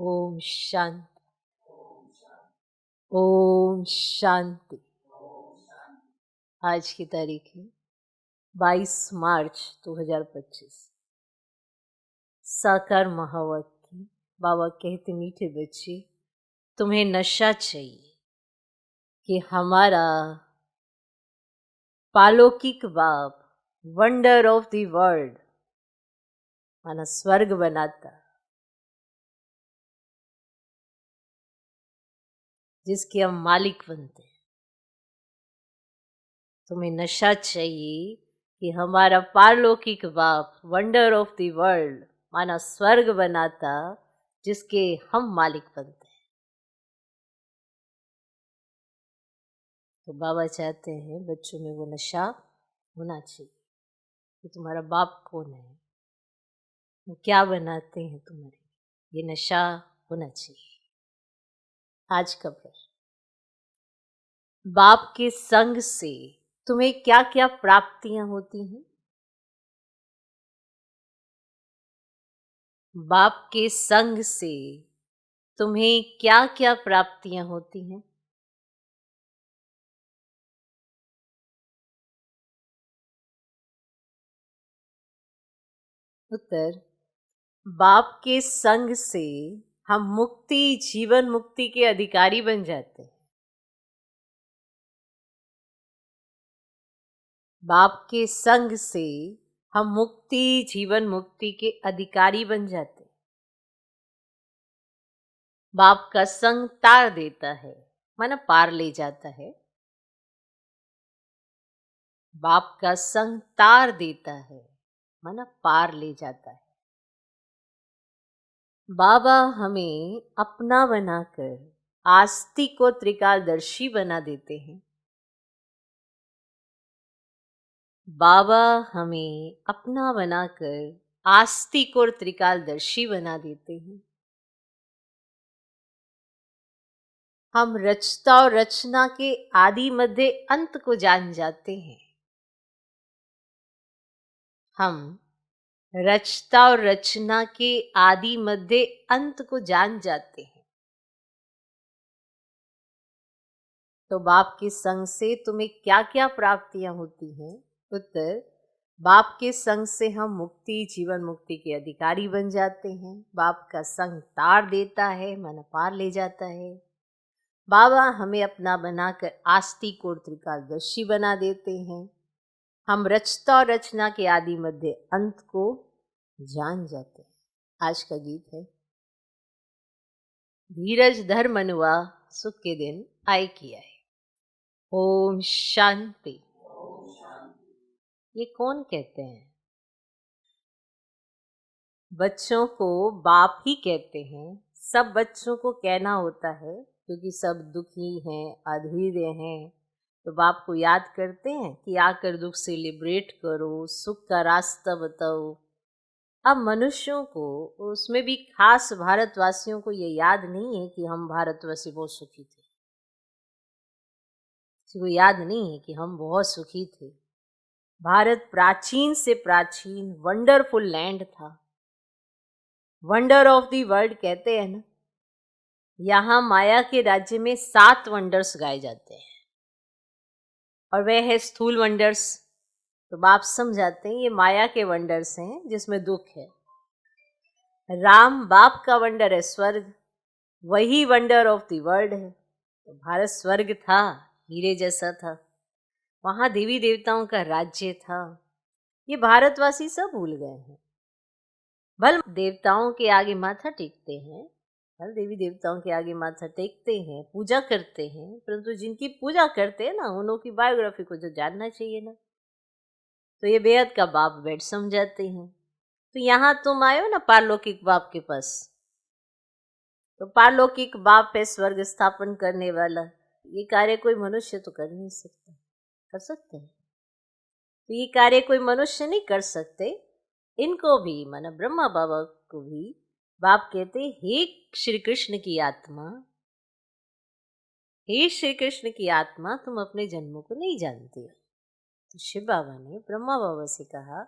ओम शांति। ओम शांति। आज की तारीख है 22 मार्च 2025। साकार महावाक्य। बाबा कहते, मीठे बच्चे, तुम्हें नशा चाहिए कि हमारा पालौकिक बाप वंडर ऑफ द वर्ल्ड माना स्वर्ग बनाता, जिसके हम मालिक बनते हैं। तुम्हें नशा चाहिए कि हमारा पारलौकिक बाप वंडर ऑफ द वर्ल्ड माना स्वर्ग बनाता, जिसके हम मालिक बनते हैं। तो बाबा चाहते हैं बच्चों में वो नशा होना चाहिए कि तुम्हारा बाप कौन है, वो क्या बनाते हैं तुम्हारे, ये नशा होना चाहिए। आज का प्रश्न, बाप के संग से तुम्हें क्या क्या प्राप्तियां होती हैं? बाप के संग से तुम्हें क्या क्या प्राप्तियां होती हैं? उत्तर, बाप के संग से हम मुक्ति, जीवन मुक्ति के अधिकारी बन जाते हैं। बाप के संग से हम मुक्ति, जीवन मुक्ति के अधिकारी बन जाते हैं। बाप का संग तार देता है, माना पार ले जाता है। बाप का संग तार देता है, माना पार ले जाता है। बाबा हमें अपना बनाकर आस्तिक को त्रिकालदर्शी बना देते हैं। बाबा हमें अपना बनाकर आस्तिक और त्रिकालदर्शी बना देते हैं। हम रचता और रचना के आदि मध्य अंत को जान जाते हैं। हम रचता और रचना के आदि मध्य अंत को जान जाते हैं। तो बाप के संग से तुम्हें क्या क्या प्राप्तियां होती हैं? उत्तर, बाप के संग से हम मुक्ति, जीवन मुक्ति के अधिकारी बन जाते हैं। बाप का संग तार देता है, मन पार ले जाता है। बाबा हमें अपना बनाकर आस्तिक और त्रिकालदर्शी बना देते हैं। हम रचता और रचना के आदि मध्य अंत को जान जाते हैं। आज का गीत है, धीरज धर मनुआ सुख के दिन आए किया है। ओम शांति। ये कौन कहते हैं? बच्चों को बाप ही कहते हैं। सब बच्चों को कहना होता है, क्योंकि सब दुखी हैं, अधीर हैं, तो बाप को याद करते हैं कि आकर दुख से लिबरेट करो, सुख का रास्ता बताओ। अब मनुष्यों को, उसमें भी खास भारतवासियों को ये याद नहीं है कि हम भारतवासी बहुत सुखी थे। किसी को याद नहीं है कि हम बहुत सुखी थे। भारत प्राचीन से प्राचीन वंडरफुल लैंड था। वंडर ऑफ द वर्ल्ड कहते हैं ना। यहाँ माया के राज्य में 7 वंडर्स गाए जाते हैं, और वह है स्थूल वंडर्स। तो बाप समझाते हैं ये माया के वंडर्स हैं जिसमें दुख है। राम बाप का वंडर है स्वर्ग, वही वंडर ऑफ द वर्ल्ड है। तो भारत स्वर्ग था, हीरे जैसा था, वहां देवी देवताओं का राज्य था। ये भारतवासी सब भूल गए हैं। भल देवताओं के आगे माथा टेकते हैं, भल देवी देवताओं के आगे माथा टेकते हैं, पूजा करते हैं, परंतु जिनकी पूजा करते हैं ना, उन्हों की बायोग्राफी को जो जानना चाहिए ना, तो ये बेहद का बाप बैठ समझाते हैं। तो यहाँ तुम आए हो ना पारलौकिक बाप के पास, तो पारलौकिक बाप है स्वर्ग स्थापन करने वाला। ये कार्य कोई मनुष्य तो कर नहीं सकता। कर सकते हैं? तो ये कार्य कोई मनुष्य नहीं कर सकते। इनको भी, माना ब्रह्मा बाबा को भी बाप कहते, हे श्री कृष्ण की आत्मा, हे श्री कृष्ण की आत्मा, तुम अपने जन्मों को नहीं जानते हो। तो शिव बाबा ने ब्रह्मा बाबा से कहा,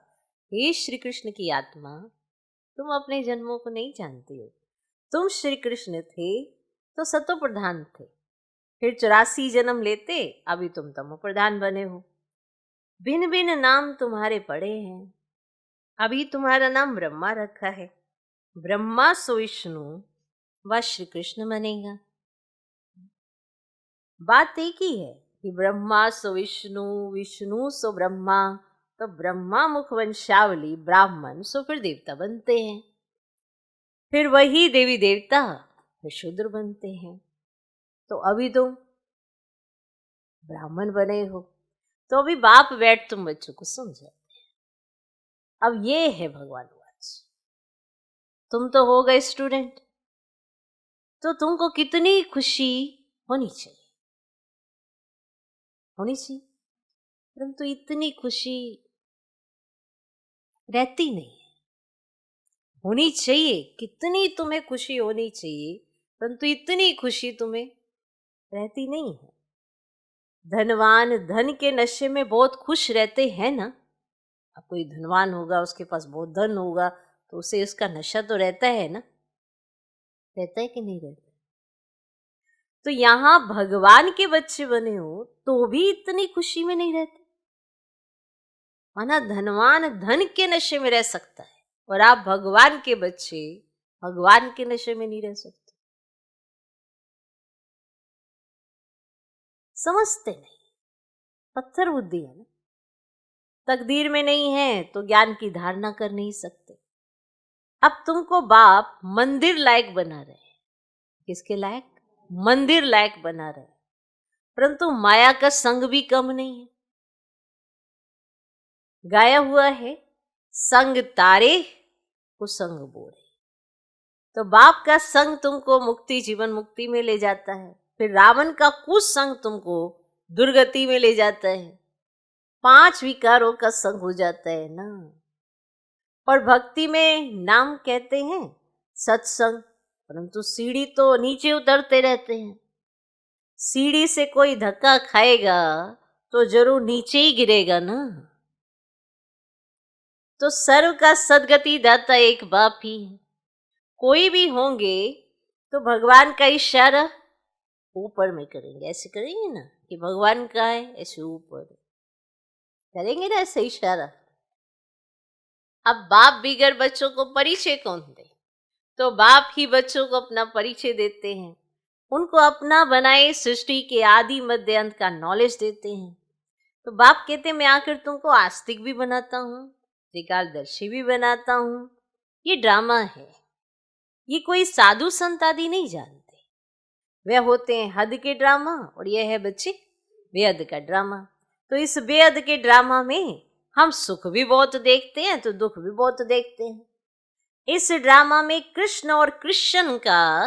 हे श्री कृष्ण की आत्मा, तुम अपने जन्मों को नहीं जानते हो। तुम श्री कृष्ण थे तो सतो प्रधान थे, फिर 84 जन्म लेते, अभी तुम तमो प्रधान बने हो। भिन्न भिन्न नाम तुम्हारे पड़े हैं, अभी तुम्हारा नाम ब्रह्मा रखा है। ब्रह्मा सो विष्णु व श्री कृष्ण बनेगा। बात एक ही है कि ब्रह्मा सो विष्णु, विष्णु सो ब्रह्मा, तो ब्रह्मा मुख वंशावली ब्राह्मण सो फिर देवता बनते हैं, फिर वही देवी देवता फिर शूद्र बनते हैं। तो अभी तुम ब्राह्मण बने हो, तो अभी बाप बैठ तुम बच्चों को समझाते हैं। अब ये है भगवान वाच। तुम तो हो गए स्टूडेंट, तो तुमको कितनी खुशी होनी चाहिए, होनी चाहिए, परंतु इतनी खुशी रहती नहीं है। होनी चाहिए, कितनी तुम्हें खुशी होनी चाहिए, परंतु इतनी खुशी तुम्हें रहती नहीं है। धनवान धन के नशे में बहुत खुश रहते हैं ना। अब कोई धनवान होगा, उसके पास बहुत धन होगा, तो उसे उसका नशा तो रहता है ना, रहता है कि नहीं रहता? तो यहाँ भगवान के बच्चे बने हो तो भी इतनी खुशी में नहीं रहते। माना धनवान धन के नशे में रह सकता है, और आप भगवान के बच्चे भगवान के नशे में नहीं रह सकते। समझते नहीं, पत्थर बुद्धि है ना। तकदीर में नहीं है तो ज्ञान की धारणा कर नहीं सकते। अब तुमको बाप मंदिर लायक बना रहे हैं। किसके लायक? मंदिर लायक बना रहे हैं, परंतु माया का संग भी कम नहीं है। गाया हुआ है, संग तारे कुसंग बोरे। तो बाप का संग तुमको मुक्ति, जीवन मुक्ति में ले जाता है, फिर रावण का कुसंग तुमको दुर्गति में ले जाता है। 5 विकारों का संग हो जाता है ना। और भक्ति में नाम कहते हैं सत्संग, परंतु सीढ़ी तो नीचे उतरते रहते हैं। सीढ़ी से कोई धक्का खाएगा तो जरूर नीचे ही गिरेगा ना। तो सर्व का सदगति दाता एक बाप ही है। कोई भी होंगे तो भगवान का इशारा ऊपर में करेंगे, ऐसे करेंगे ना कि भगवान का है, ऐसे ऊपर करेंगे ना, ऐसे इशारा। अब बाप बिगड़ बच्चों को परिचय कौन दे? तो बाप ही बच्चों को अपना परिचय देते हैं, उनको अपना बनाए सृष्टि के आदि मध्य अंत का नॉलेज देते हैं। तो बाप कहते मैं आकर तुमको आस्तिक भी बनाता हूँ, त्रिकालदर्शी भी बनाता हूँ। ये ड्रामा है, ये कोई साधु संत आदि नहीं जानते। वे होते हैं हद के ड्रामा, और यह है बच्चे बेहद का ड्रामा। तो इस बेहद के ड्रामा में हम सुख भी बहुत देखते हैं तो दुख भी बहुत देखते हैं। इस ड्रामा में कृष्ण और कृष्ण का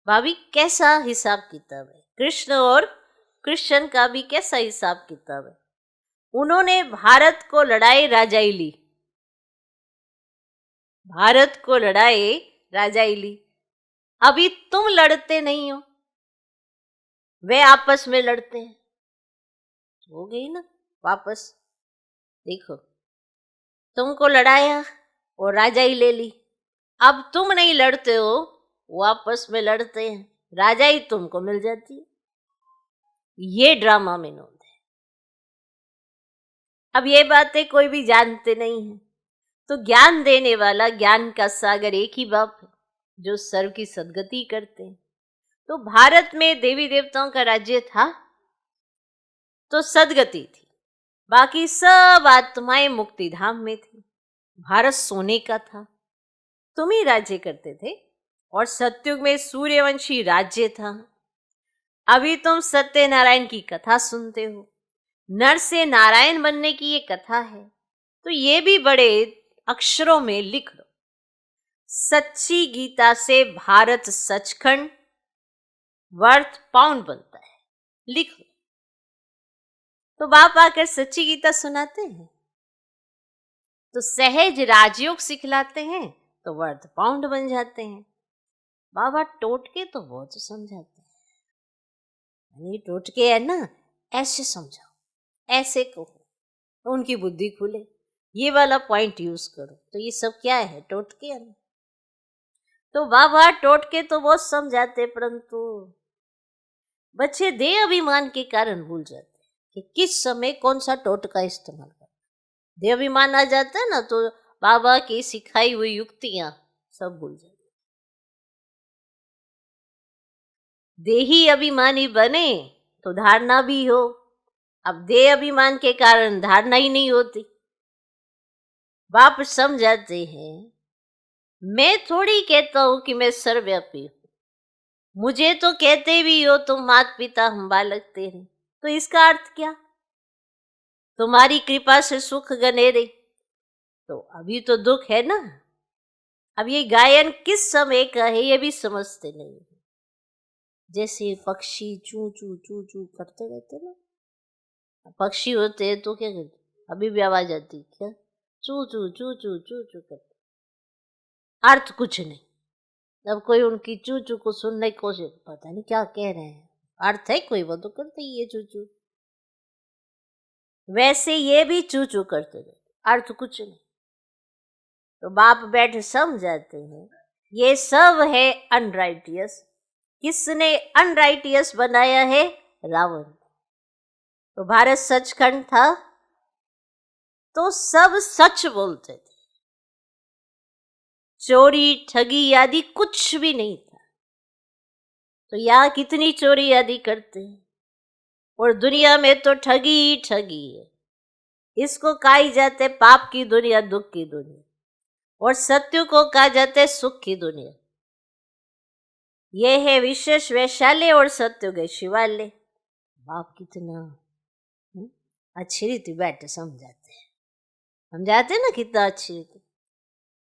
भाभी कैसा हिसाब किताब है? कृष्ण और कृष्ण का भी कैसा हिसाब किताब है? उन्होंने भारत को लड़ाई राजाई ली, भारत को लड़ाई राजाई ली। अभी तुम लड़ते नहीं हो, वे आपस में लड़ते हैं। हो गई ना वापस। देखो, तुमको लड़ाया और राजाई ले ली। अब तुम नहीं लड़ते हो, वो आपस में लड़ते हैं, राजाई तुमको मिल जाती है। ये ड्रामा में नोंद है। अब ये बातें कोई भी जानते नहीं है, तो ज्ञान देने वाला, ज्ञान का सागर एक ही बाप है जो सर्व की सदगति करते हैं। तो भारत में देवी देवताओं का राज्य था तो सदगति थी, बाकी सब आत्माएं मुक्ति धाम में थी। भारत सोने का था, तुम ही राज्य करते थे, और सतयुग में सूर्यवंशी राज्य था। अभी तुम सत्यनारायण की कथा सुनते हो, नर से नारायण बनने की ये कथा है। तो ये भी बड़े अक्षरों में लिख लो, सच्ची गीता से भारत सचखंड वर्थ पाउंड बनता है, लिख लो। तो बाप आकर सच्ची गीता सुनाते हैं, तो सहज राजयोग सिखलाते हैं, तो वर्थ पाउंड बन जाते हैं। बाबा टोटके तो बहुत समझाते हैं, ये टोटके है ना, ऐसे समझाओ, ऐसे कहो तो उनकी बुद्धि खुले, ये वाला पॉइंट यूज करो। तो ये सब क्या है? टोटके है ना। तो वाह टोटके तो बहुत समझाते, परंतु बच्चे देह अभिमान के कारण भूल जाते कि किस समय कौन सा टोटका इस्तेमाल करना। देह अभिमान आ जाता है ना, तो बाबा की सिखाई हुई युक्तियां सब भूल जाते। देही अभिमानी बने तो धारणा भी हो। अब देह अभिमान के कारण धारणा ही नहीं होती। बाप समझाते हैं, मैं थोड़ी कहता हूं कि मैं सर्वव्यापी हूं। मुझे तो कहते भी हो तुम माता पिता हम बालक तेरे, तो इसका अर्थ क्या? तुम्हारी कृपा से सुख गनेरे, तो अभी तो दुख है ना। अब ये गायन किस समय का है ये भी समझते नहीं। जैसे पक्षी चू चू चू चू करते रहते ना, पक्षी होते हैं तो क्या करते, अभी भी आवाज आती क्या, चू चू चू चू चू चू करते, अर्थ कुछ नहीं। अब कोई उनकी चू चू को सुनने की कोशिश, पता नहीं क्या कह रहे हैं, अर्थ है कोई, वो तो करते ही ये चू चू। वैसे ये भी चू चू करते रहते, अर्थ कुछ नहीं। तो बाप बैठे समझाते हैं, ये सब है अनराइटियस। किसने अनराइटियस बनाया है? रावण। तो भारत सचखंड था तो सब सच बोलते थे, चोरी ठगी आदि कुछ भी नहीं था। तो यहाँ कितनी चोरी आदि करते हैं, और दुनिया में तो ठगी ही ठगी है। इसको कहा जाते पाप की दुनिया, दुख की दुनिया, और सत्य को कहा जाता है सुख की दुनिया। यह है विशेष वैशाल्य और सत्य गए शिवालय। बाप कितना अच्छी रीति बैठे समझाते हैं, समझाते ना कितना अच्छी रीति।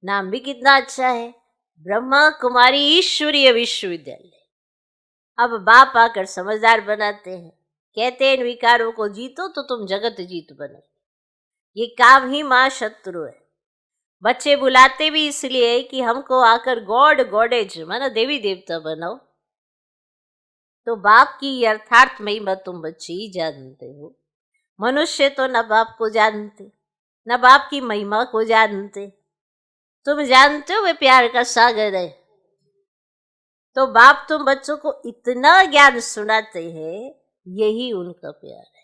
नाम भी कितना अच्छा है, ब्रह्मा कुमारी ईश्वरीय विश्वविद्यालय। अब बाप आकर समझदार बनाते हैं, कहते हैं इन विकारों को जीतो तो तुम जगत जीत बनो। ये काम ही मां शत्रु है। बच्चे बुलाते भी इसलिए कि हमको आकर गॉड गॉडेज माना देवी देवता बनाओ। तो बाप की यथार्थ महिमा तुम बच्चे ही जानते हो। मनुष्य तो न बाप को जानते, न बाप की महिमा को जानते। तुम जानते हो वे प्यार का सागर है। तो बाप तुम बच्चों को इतना ज्ञान सुनाते हैं, यही उनका प्यार है।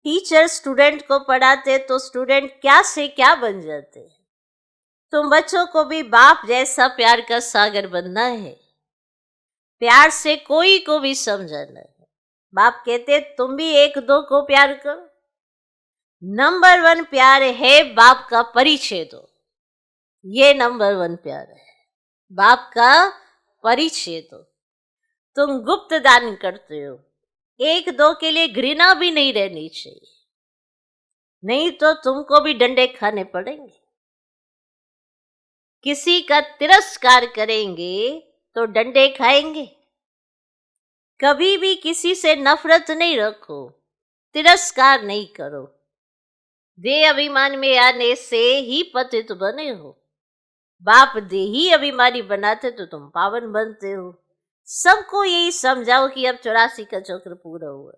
टीचर स्टूडेंट को पढ़ाते तो स्टूडेंट क्या से क्या बन जाते हैं। तुम बच्चों को भी बाप जैसा प्यार का सागर बनना है, प्यार से कोई को भी समझाना है। बाप कहते तुम भी एक दो को प्यार करो। नंबर 1 प्यार है बाप का परिचय दो, ये नंबर 1 प्यार है, बाप का परिचय दो। तुम गुप्त दान करते हो, एक दो के लिए घृणा भी नहीं रहनी चाहिए, नहीं तो तुमको भी डंडे खाने पड़ेंगे। किसी का तिरस्कार करेंगे तो डंडे खाएंगे। कभी भी किसी से नफरत नहीं रखो, तिरस्कार नहीं करो। देह अभिमान में आने से ही पतित बने हो। बाप देही अभिमानी बनाते तो तुम पावन बनते हो। सबको यही समझाओ कि अब 84 का चक्र पूरा हुआ।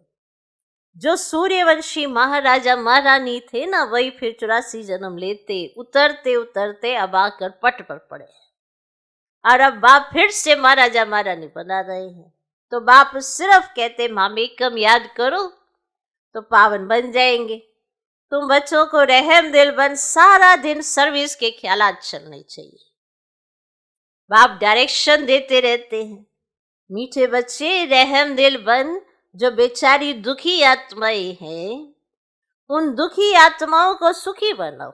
जो सूर्यवंशी महाराजा महारानी थे ना, वही फिर 84 जन्म लेते, उतरते उतरते अब आकर पट पर पड़े, और अब बाप फिर से महाराजा महारानी बना रहे हैं। तो बाप सिर्फ कहते मामेकम याद करो तो पावन बन जाएंगे। तुम बच्चों को रहम दिल बन सारा दिन सर्विस के ख्यालात चलने चाहिए। बाप डायरेक्शन देते रहते हैं, मीठे बच्चे रहम दिल बन, जो बेचारी दुखी आत्माएं हैं उन दुखी आत्माओं को सुखी बनाओ।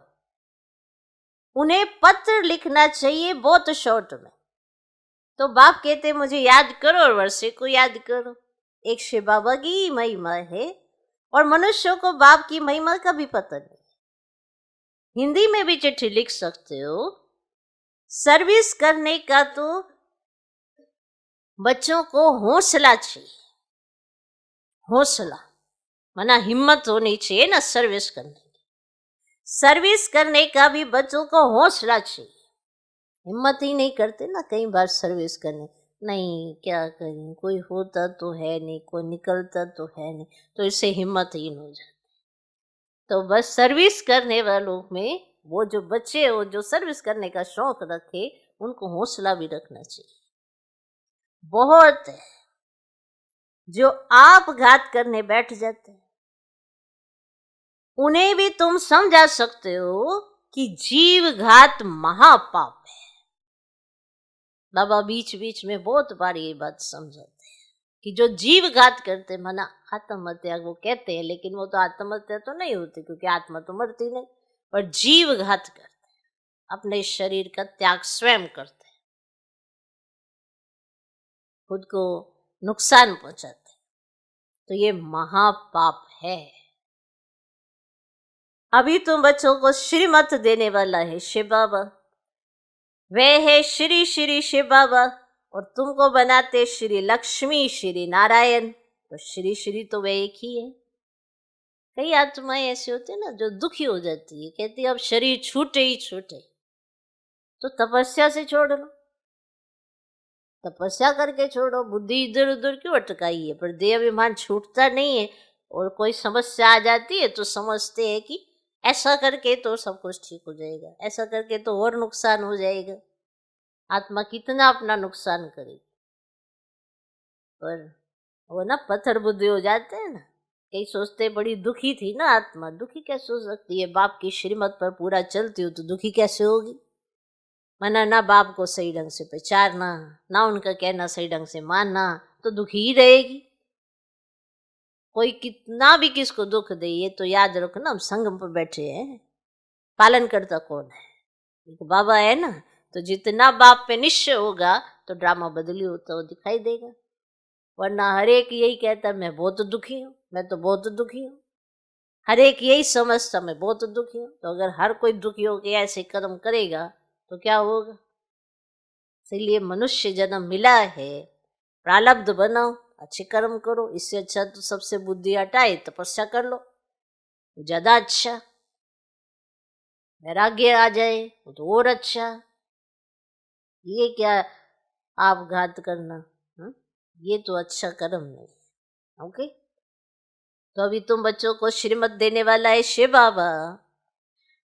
उन्हें पत्र लिखना चाहिए बहुत शॉर्ट में। तो बाप कहते मुझे याद करो और वर्षे को याद करो। एक शिव बाबा की महिमा है, और मनुष्यों को बाप की महिमा का भी पता नहीं। हिंदी में भी चिट्ठी लिख सकते हो। सर्विस करने का तो बच्चों को हौसला चाहिए, हौसला माना हिम्मत होनी चाहिए ना सर्विस करने की। सर्विस करने का भी बच्चों को हौसला चाहिए। हिम्मत ही नहीं करते ना कई बार सर्विस करने, नहीं क्या करें, कोई होता तो है नहीं, कोई निकलता तो है नहीं, तो इससे हिम्मत ही हो जाती। तो बस सर्विस करने वालों में वो जो बच्चे हो जो सर्विस करने का शौक रखे उनको हौसला भी रखना चाहिए। बहुत है जो आपघात करने बैठ जाते हैं, उन्हें भी तुम समझा सकते हो कि जीव घात महापाप है। बाबा बीच बीच में बहुत बार ये बात समझाते हैं कि जो जीव घात करते माना आत्महत्या वो कहते हैं, लेकिन वो तो आत्महत्या तो नहीं होती क्योंकि आत्मा तो मरती नहीं, पर जीव घात करते हैं, अपने शरीर का त्याग स्वयं करते हैं, खुद को नुकसान पहुंचाते हैं, तो ये महापाप है। अभी तुम बच्चों को श्रीमत देने वाला है शिव बाबा, वह है श्री श्री शिव बाबा, और तुमको बनाते श्री लक्ष्मी श्री नारायण। तो श्री श्री तो वह एक ही है। कई आत्माएं ऐसी होती है ना जो दुखी हो जाती है, कहती है अब शरीर छूटे ही छूटे, तो तपस्या से छोड़ लो, तपस्या करके छोड़ो, बुद्धि इधर उधर क्यों अटकाई है। पर देह अभिमान छूटता नहीं है, और कोई समस्या आ जाती है तो समझते हैं कि ऐसा करके तो सब कुछ ठीक हो जाएगा, ऐसा करके तो और नुकसान हो जाएगा। आत्मा कितना अपना नुकसान करेगी, पर वो ना पत्थर बुद्धि हो जाते हैं ना। कई सोचते बड़ी दुखी थी ना आत्मा, दुखी कैसे हो सकती है, बाप की श्रीमत पर पूरा चलती हो तो दुखी कैसे होगी। मना ना बाप को सही ढंग से पहचानना, ना उनका कहना सही ढंग से मानना, तो दुखी ही रहेगी। कोई कितना भी किसको दुख दे, ये तो याद रखो ना, हम संगम पर बैठे हैं, पालन करता कौन है, एक बाबा है ना। तो जितना बाप पे निश्चय होगा तो ड्रामा बदली होता हो दिखाई देगा, वरना हर एक यही कहता मैं बहुत दुखी हूँ, मैं तो बहुत दुखी हूँ, हर एक यही समझता मैं बहुत दुखी हूँ। तो अगर हर कोई दुखी होकर ऐसे कर्म करेगा तो क्या होगा। इसलिए मनुष्य जन्म मिला है, प्रारब्ध बनाओ, अच्छे कर्म करो, इससे अच्छा तो सबसे बुद्धि हटाए तपस्या कर लो, तो ज्यादा अच्छा, वैराग्य आ जाए तो और अच्छा। ये क्या आपघात करना, ये तो अच्छा कर्म नहीं। ओके, तो अभी तुम बच्चों को श्रीमत देने वाला है शिव बाबा,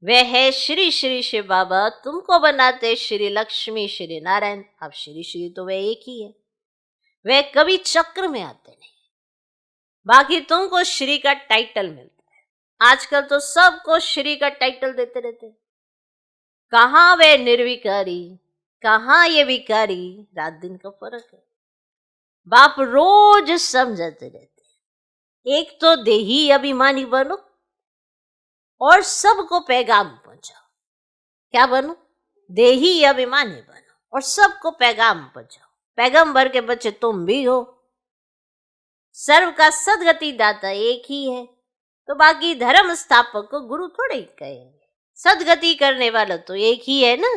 वह है श्री श्री शिव बाबा, तुमको बनाते श्री लक्ष्मी श्री नारायण। अब श्री श्री तो वह एक ही है, वह कभी चक्र में आते नहीं, बाकी तुमको श्री का टाइटल मिलता है। आजकल तो सबको श्री का टाइटल देते रहते, कहाँ वे निर्विकारी, कहाँ ये विकारी, रात दिन का फर्क है। बाप रोज समझाते रहते, एक तो देही अभिमानी बनो और सबको पैगाम पहुंचाओ। क्या बनो, देही अभिमानी बनो और सबको पैगाम पहुंचाओ। पैगंबर के बच्चे तुम भी हो, सर्व का सदगति दाता एक ही है, तो बाकी धर्म स्थापक को गुरु थोड़े ही कहेंगे, सदगति करने वाला तो एक ही है ना।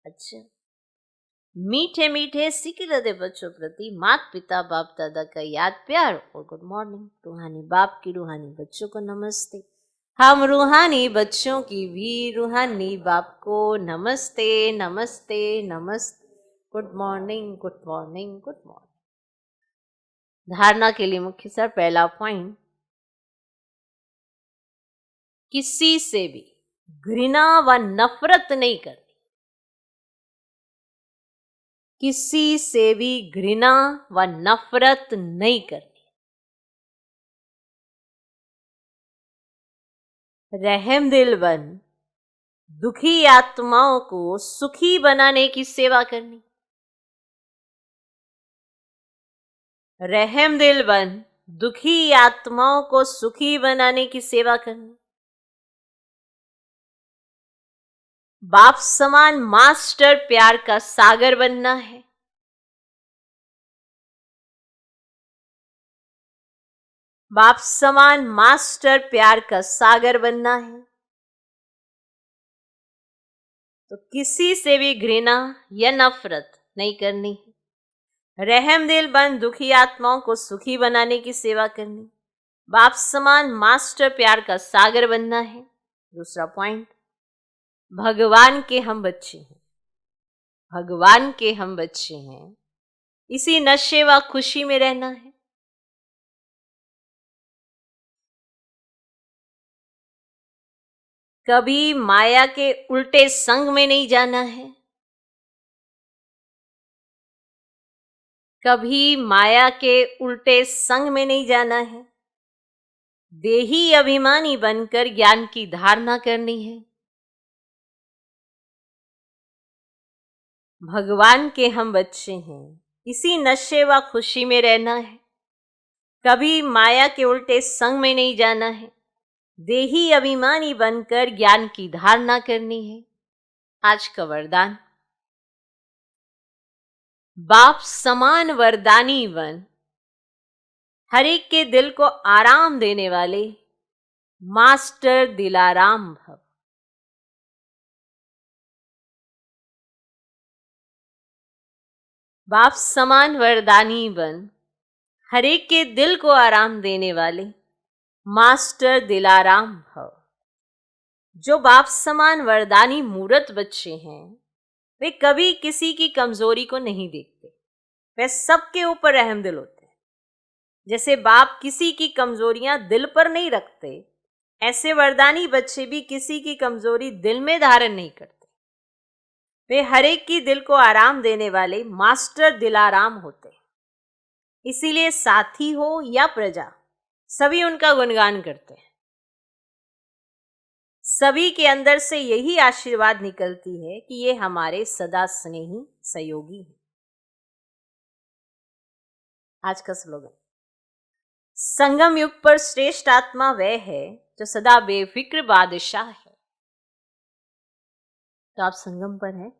अच्छा, मीठे मीठे सिकिलदे बच्चों प्रति माता पिता बाप दादा का याद प्यार और गुड मॉर्निंग। रूहानी बाप की रूहानी बच्चों को नमस्ते, हम रूहानी बच्चों की भी रूहानी बाप को नमस्ते नमस्ते नमस्ते। Good morning good morning good morning. धारणा के लिए मुख्य सर पहला पॉइंट, किसी से भी घृणा व नफरत नहीं करनी, किसी से भी घृणा व नफरत नहीं करनी। रहमदिल बन दुखी आत्माओं को सुखी बनाने की सेवा करनी। रहमदिल बन दुखी आत्माओं को सुखी बनाने की सेवा करनी। बाप समान मास्टर प्यार का सागर बनना है। बाप समान मास्टर प्यार का सागर बनना है, तो किसी से भी घृणा या नफरत नहीं करनी है। रहमदिल बन दुखी आत्माओं को सुखी बनाने की सेवा करनी, बाप समान मास्टर प्यार का सागर बनना है। दूसरा पॉइंट, भगवान के हम बच्चे हैं, भगवान के हम बच्चे हैं, इसी नशे व खुशी में रहना है। कभी माया के उल्टे संग में नहीं जाना है, कभी माया के उल्टे संग में नहीं जाना है। देही अभिमानी बनकर ज्ञान की धारणा करनी है। भगवान के हम बच्चे हैं, इसी नशे व खुशी में रहना है। कभी माया के उल्टे संग में नहीं जाना है। देही अभिमानी बनकर ज्ञान की धारणा करनी है। आज का वरदान, बाप समान वरदानी बन, हर एक के दिल को आराम देने वाले मास्टर दिलाराम भव। बाप समान वरदानी बन, हर एक के दिल को आराम देने वाले मास्टर दिलाराम भव। जो बाप समान वरदानी मूर्त बच्चे हैं, वे कभी किसी की कमजोरी को नहीं देखते। वे सबके ऊपर रहम दिल होते हैं। जैसे बाप किसी की कमजोरियां दिल पर नहीं रखते, ऐसे वरदानी बच्चे भी किसी की कमजोरी दिल में धारण नहीं करते। वे हर एक की दिल को आराम देने वाले मास्टर दिलाराम होते हैं। इसीलिए साथी हो या प्रजा, सभी उनका गुणगान करते हैं। सभी के अंदर से यही आशीर्वाद निकलती है कि ये हमारे सदा स्नेही सहयोगी हैं। आज का स्लोगन, संगम युग पर श्रेष्ठ आत्मा वह है जो सदा बेफिक्र बादशाह है। तो आप संगम पर हैं,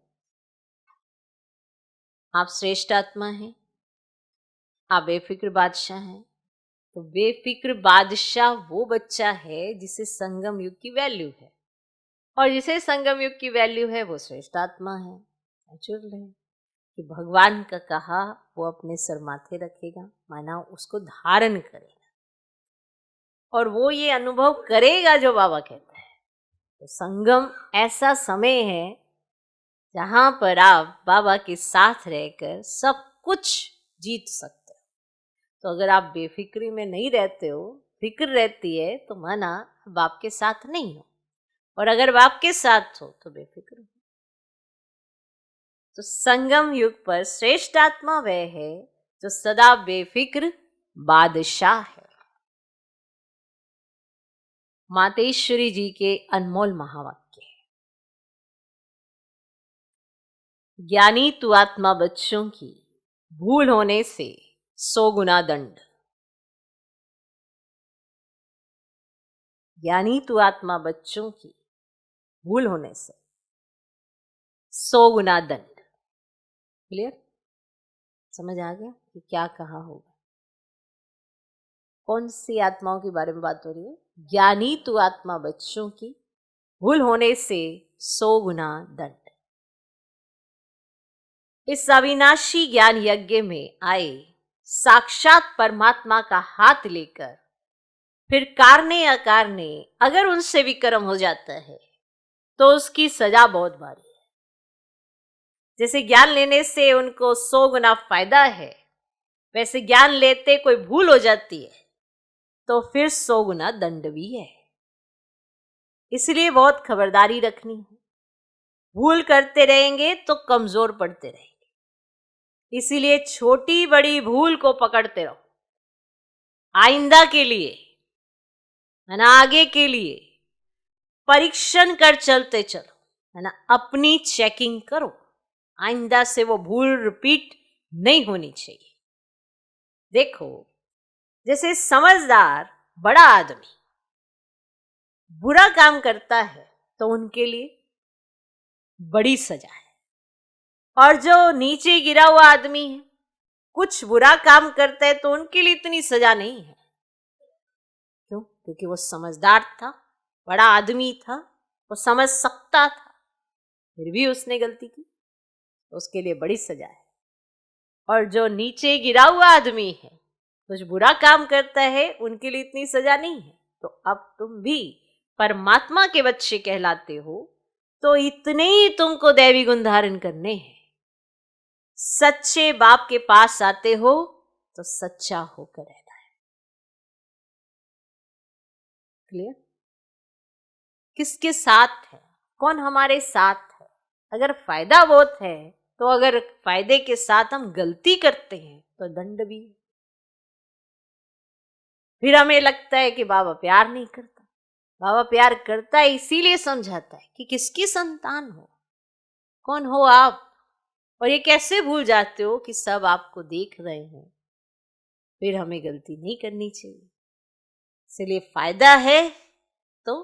आप श्रेष्ठ आत्मा हैं, आप बेफिक्र बादशाह हैं। तो बेफिक्र बादशाह वो बच्चा है जिसे संगम युग की वैल्यू है, और जिसे संगम युग की वैल्यू है वो श्रेष्ठ आत्मा है। नेचुरल है कि भगवान का कहा वो अपने सर माथे रखेगा, माना उसको धारण करेगा, और वो ये अनुभव करेगा जो बाबा कहता है। तो संगम ऐसा समय है जहां पर आप बाबा के साथ रहकर सब कुछ जीत सकते हो। तो अगर आप बेफिक्री में नहीं रहते हो, फिक्र रहती है, तो माना बाप के साथ नहीं हो, और अगर बाप के साथ हो तो बेफिक्र हो। तो संगम युग पर श्रेष्ठ आत्मा वह है जो सदा बेफिक्र बादशाह है। मातेश्वरी जी के अनमोल महावाक्य, ज्ञानी तू आत्मा बच्चों की, भूल होने से 100 गुना दंड। ज्ञानी तू आत्मा बच्चों की, भूल होने से 100 गुना दंड। क्लियर? समझ आ गया कि क्या कहा होगा? कौन सी आत्माओं के बारे में बात हो रही है? ज्ञानी तू आत्मा बच्चों की, भूल होने से 100 गुना दंड। इस अविनाशी ज्ञान यज्ञ में आए साक्षात परमात्मा का हाथ लेकर फिर कारने अकारने अगर उनसे विक्रम हो जाता है तो उसकी सजा बहुत भारी है। जैसे ज्ञान लेने से उनको 100 गुना फायदा है, वैसे ज्ञान लेते कोई भूल हो जाती है तो फिर 100 गुना दंड भी है। इसलिए बहुत खबरदारी रखनी है। भूल करते रहेंगे तो कमजोर पड़ते रहेंगे। इसीलिए छोटी बड़ी भूल को पकड़ते रहो, आइंदा के लिए, है ना, आगे के लिए परीक्षण कर चलते चलो, है ना, अपनी चेकिंग करो। आइंदा से वो भूल रिपीट नहीं होनी चाहिए। देखो, जैसे समझदार बड़ा आदमी बुरा काम करता है तो उनके लिए बड़ी सजा है, और जो नीचे गिरा हुआ आदमी है कुछ बुरा काम करता है तो उनके लिए इतनी सजा नहीं है। क्यों? क्योंकि वो समझदार था, बड़ा आदमी था, वो समझ सकता था, फिर भी उसने गलती की, उसके लिए बड़ी सजा है। और जो नीचे गिरा हुआ आदमी है, कुछ बुरा काम करता है, उनके लिए इतनी सजा नहीं है। तो अब तुम भी परमात्मा के बच्चे कहलाते हो, तो इतने ही तुमको दैवी गुण धारण करने हैं। सच्चे बाप के पास आते हो तो सच्चा होकर रहना है। क्लियर? किसके साथ है, कौन हमारे साथ है। अगर फायदा बहुत है तो अगर फायदे के साथ हम गलती करते हैं तो दंड भी है। फिर हमें लगता है कि बाबा प्यार नहीं करता। बाबा प्यार करता है, इसीलिए समझाता है कि किसकी संतान हो, कौन हो आप, और ये कैसे भूल जाते हो कि सब आपको देख रहे हैं। फिर हमें गलती नहीं करनी चाहिए। इसलिए फायदा है तो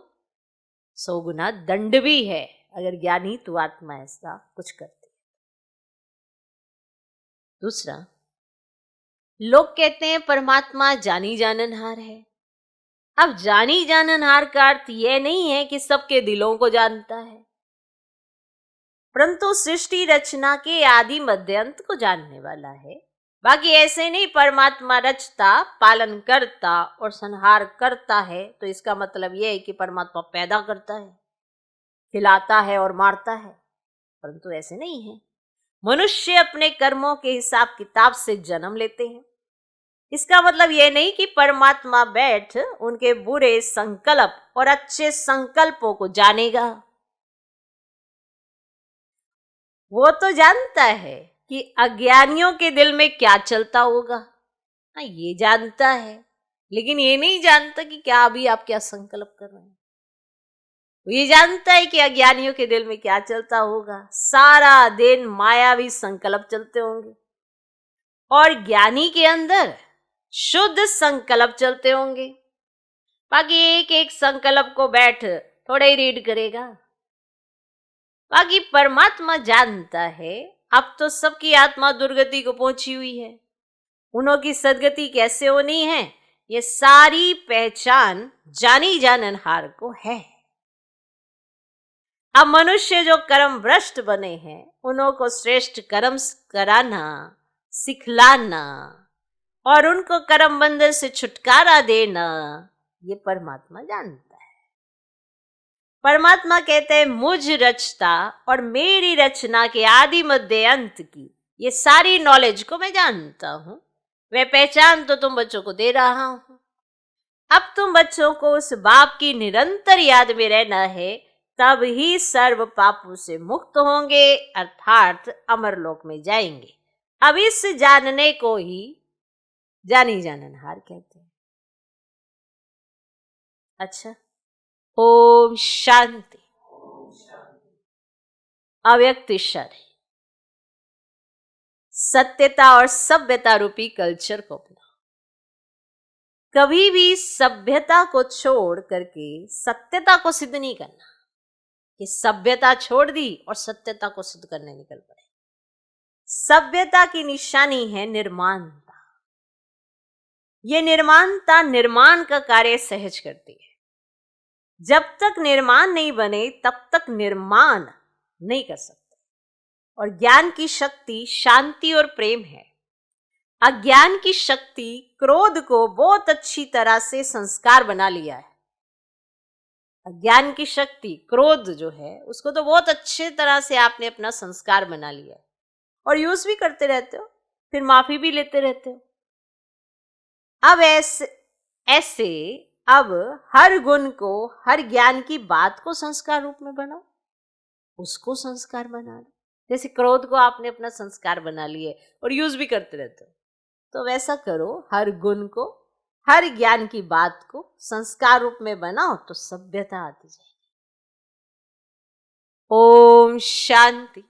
100 गुना दंड भी है अगर ज्ञानी तू आत्मा ऐसा कुछ करती है। दूसरा, लोग कहते हैं परमात्मा जानी जाननहार है। अब जानी जाननहार का अर्थ यह नहीं है कि सबके दिलों को जानता है, परंतु सृष्टि रचना के आदि मध्य अंत को जानने वाला है। बाकी ऐसे नहीं परमात्मा रचता, पालन करता और संहार करता है तो इसका मतलब यह है कि परमात्मा पैदा करता है, खिलाता है और मारता है, परंतु ऐसे नहीं है। मनुष्य अपने कर्मों के हिसाब किताब से जन्म लेते हैं। इसका मतलब यह नहीं कि परमात्मा बैठ उनके बुरे संकल्प और अच्छे संकल्पों को जानेगा। वो तो जानता है कि अज्ञानियों के दिल में क्या चलता होगा, हाँ ये जानता है, लेकिन ये नहीं जानता कि क्या अभी आप क्या संकल्प कर रहे हैं। ये जानता है कि अज्ञानियों के दिल में क्या चलता होगा, सारा दिन मायावी संकल्प चलते होंगे, और ज्ञानी के अंदर शुद्ध संकल्प चलते होंगे। बाकी एक एक संकल्प को बैठ थोड़ा ही रीड करेगा। बाकी परमात्मा जानता है अब तो सबकी आत्मा दुर्गति को पहुंची हुई है, उन्हों की सदगति कैसे होनी है ये सारी पहचान जानी जाननहार को है। अब मनुष्य जो कर्म भ्रष्ट बने हैं उन्हों को श्रेष्ठ कर्म कराना, सिखलाना और उनको कर्म बंधन से छुटकारा देना ये परमात्मा जानता है। परमात्मा कहते हैं मुझ रचता और मेरी रचना के आदि मध्य अंत की ये सारी नॉलेज को मैं जानता हूं। वह पहचान तो तुम बच्चों को दे रहा हूं। अब तुम बच्चों को उस बाप की निरंतर याद में रहना है, तब ही सर्व पापों से मुक्त होंगे, अर्थात अमरलोक में जाएंगे। अब इस जानने को ही जानी जाननहार कहते हैं। अच्छा, ओम शांति। अव्यक्त ईश्वर सत्यता और सभ्यता रूपी कल्चर को अपना। कभी भी सभ्यता को छोड़ करके सत्यता को सिद्ध नहीं करना कि सभ्यता छोड़ दी और सत्यता को सिद्ध करने निकल पड़े। सभ्यता की निशानी है निर्माणता। ये निर्माणता निर्माण का कार्य सहज करती है। जब तक निर्माण नहीं बने तब तक निर्माण नहीं कर सकते। और ज्ञान की शक्ति शांति और प्रेम है। अज्ञान की शक्ति क्रोध को बहुत अच्छी तरह से संस्कार बना लिया है। अज्ञान की शक्ति क्रोध जो है उसको तो बहुत अच्छे तरह से आपने अपना संस्कार बना लिया है और यूज भी करते रहते हो, फिर माफी भी लेते रहते हो। अब ऐसे अब हर गुण को, हर ज्ञान की बात को संस्कार रूप में बनाओ, उसको संस्कार बना लो। जैसे क्रोध को आपने अपना संस्कार बना लिए और यूज भी करते रहते हो, तो वैसा करो, हर गुण को, हर ज्ञान की बात को संस्कार रूप में बनाओ तो सभ्यता आती जाएगी। ओम शांति।